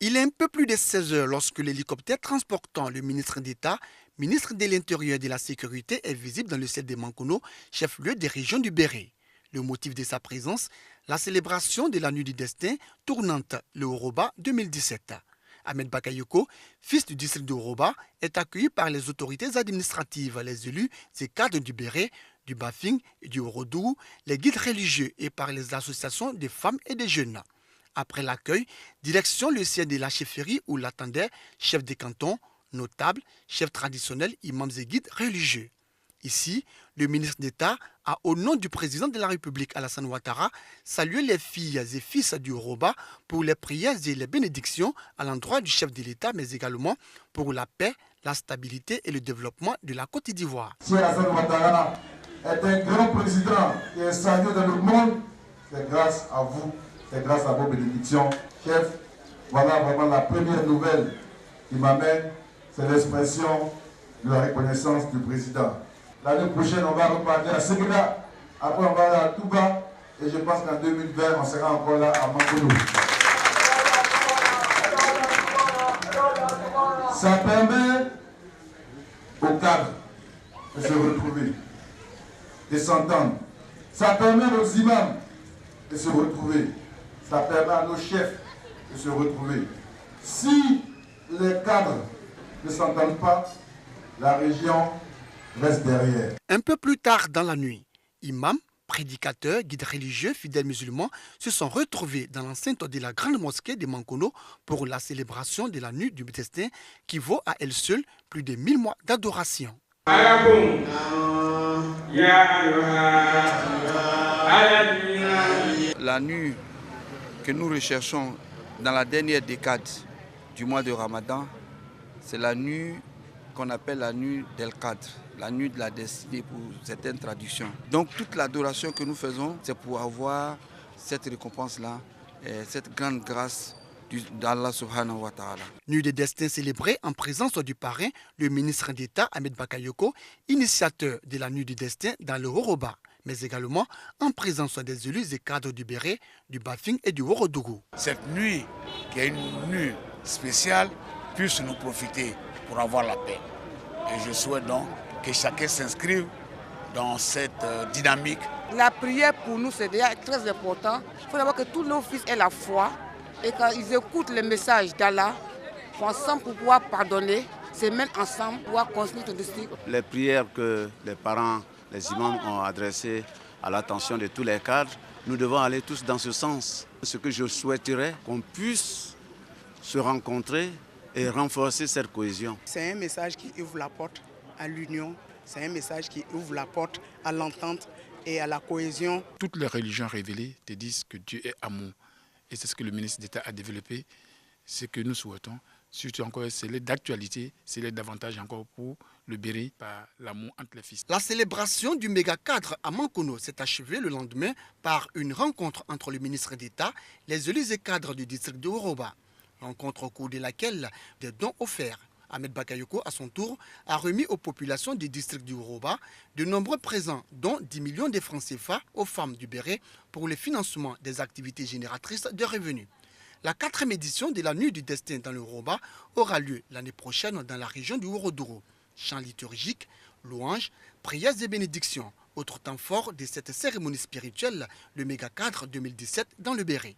Il est un peu plus de 16 heures lorsque l'hélicoptère transportant le ministre d'État, ministre de l'Intérieur et de la Sécurité est visible dans le ciel de Mankono, chef-lieu des régions du Béret. Le motif de sa présence, la célébration de la Nuit du Destin tournante, le Oroba 2017. Ahmed Bakayoko, fils du district de Oroba, est accueilli par les autorités administratives, les élus et cadres du Béret, du Bafing et du Orodougou, les guides religieux et par les associations de femmes et de jeunes. Après l'accueil, direction le siège de la chefferie où l'attendaient chefs des cantons, notables, chefs traditionnels, imams et guides religieux. Ici, le ministre d'État a, au nom du président de la République Alassane Ouattara, salué les filles et fils du Oroba pour les prières et les bénédictions à l'endroit du chef de l'État, mais également pour la paix, la stabilité et le développement de la Côte d'Ivoire. Si Alassane Ouattara est un grand président qui est salué dans le monde, c'est grâce à vous. C'est grâce à vos bénédictions, chef. Voilà vraiment la première nouvelle qui m'amène, c'est l'expression de la reconnaissance du président. L'année prochaine, on va repartir à Séguéla, après on va aller à Touba, et je pense qu'en 2020, on sera encore là à Mankono. Ça permet aux cadres de se retrouver, de s'entendre. Ça permet aux imams de se retrouver. Ça permet à nos chefs de se retrouver. Si les cadres ne s'entendent pas, la région reste derrière. Un peu plus tard dans la nuit, imams, prédicateurs, guides religieux, fidèles musulmans se sont retrouvés dans l'enceinte de la grande mosquée de Mankono pour la célébration de la Nuit du Destin qui vaut à elle seule plus de 1000 mois d'adoration. La nuit que nous recherchons dans la dernière décade du mois de Ramadan, c'est la nuit qu'on appelle la nuit d'El-Qadr, la nuit de la destinée pour certaines traductions. Donc toute l'adoration que nous faisons, c'est pour avoir cette récompense-là, cette grande grâce d'Allah subhanahu wa ta'ala. Nuit de destin célébrée en présence du parrain, le ministre d'État Ahmed Bakayoko, initiateur de la Nuit du Destin dans le Oroba, mais également en présence des élus et cadres du Béret, du Bafing et du Orodougou. Cette nuit, qui est une nuit spéciale, puisse nous profiter pour avoir la paix. Et je souhaite donc que chacun s'inscrive dans cette dynamique. La prière pour nous, c'est déjà très important. Il faut d'abord que tous nos fils aient la foi et qu'ils écoutent le message d'Allah, ensemble pour pouvoir pardonner, se mettre ensemble pour pouvoir construire le district. Les prières que les parents, les imams ont adressées à l'attention de tous les cadres, nous devons aller tous dans ce sens. Ce que je souhaiterais, qu'on puisse se rencontrer et renforcer cette cohésion. C'est un message qui ouvre la porte à l'union, c'est un message qui ouvre la porte à l'entente et à la cohésion. Toutes les religions révélées te disent que Dieu est amour. Et c'est ce que le ministre d'État a développé, ce que nous souhaitons. Surtout encore, c'est d'actualité, c'est davantage encore pour le Béret par l'amour entre les fils. La célébration du méga cadre à Mankono s'est achevée le lendemain par une rencontre entre le ministre d'État, les élus et cadres du district de Oroba. Rencontre au cours de laquelle des dons offerts. Ahmed Bakayoko, à son tour, a remis aux populations du district du Oroba de nombreux présents, dont 10 millions de francs CFA aux femmes du Béret pour le financement des activités génératrices de revenus. La 4e édition de la Nuit du Destin dans le Oroba aura lieu l'année prochaine dans la région du Orodougou. Chants liturgiques, louanges, prières et bénédictions. Autre temps fort de cette cérémonie spirituelle, le méga cadre 2017 dans le Béret.